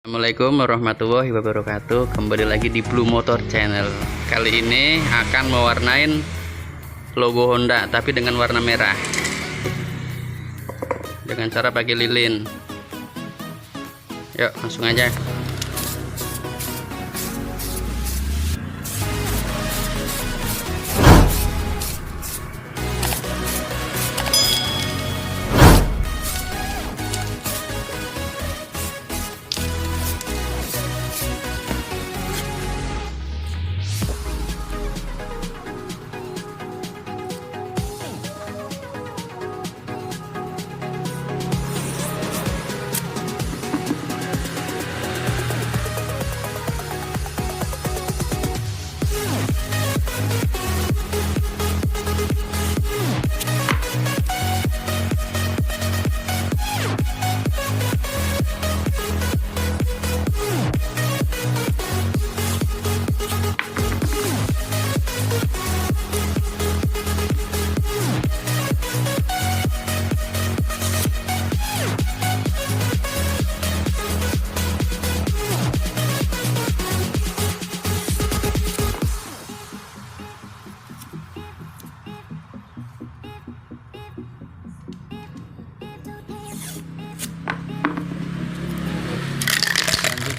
Assalamualaikum warahmatullahi wabarakatuh. Kembali lagi di Blue Motor Channel. Kali ini akan mewarnain logo Honda tapi dengan warna merah, dengan cara pakai lilin. Yuk langsung aja.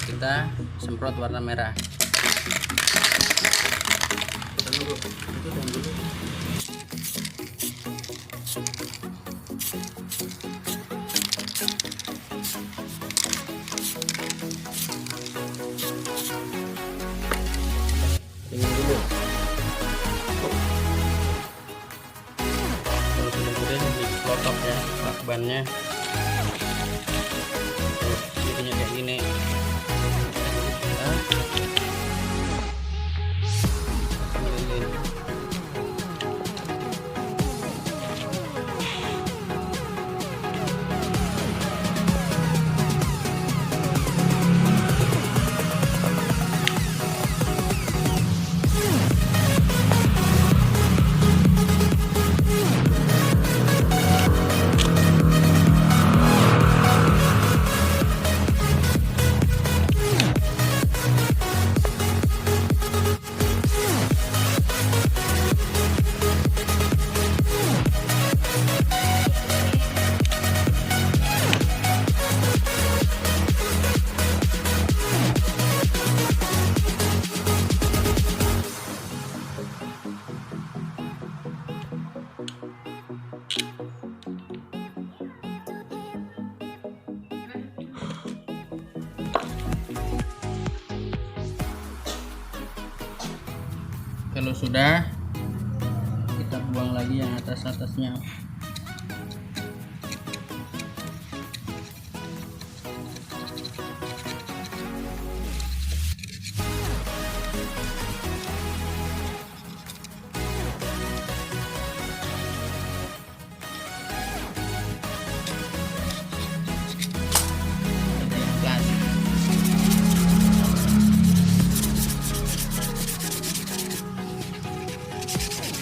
Kita semprot warna merah. Ini dulu. Kalau sudah dipotong ya lakbannya. Jadinya kayak gini. Kalau sudah, kita buang lagi yang atas-atasnya.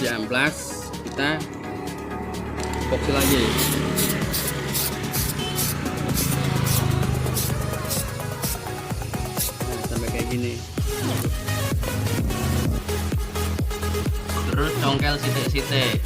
Di amplas kita poxi lagi. Nah, sampai kayak gini. Terus congkel sitik-sitik.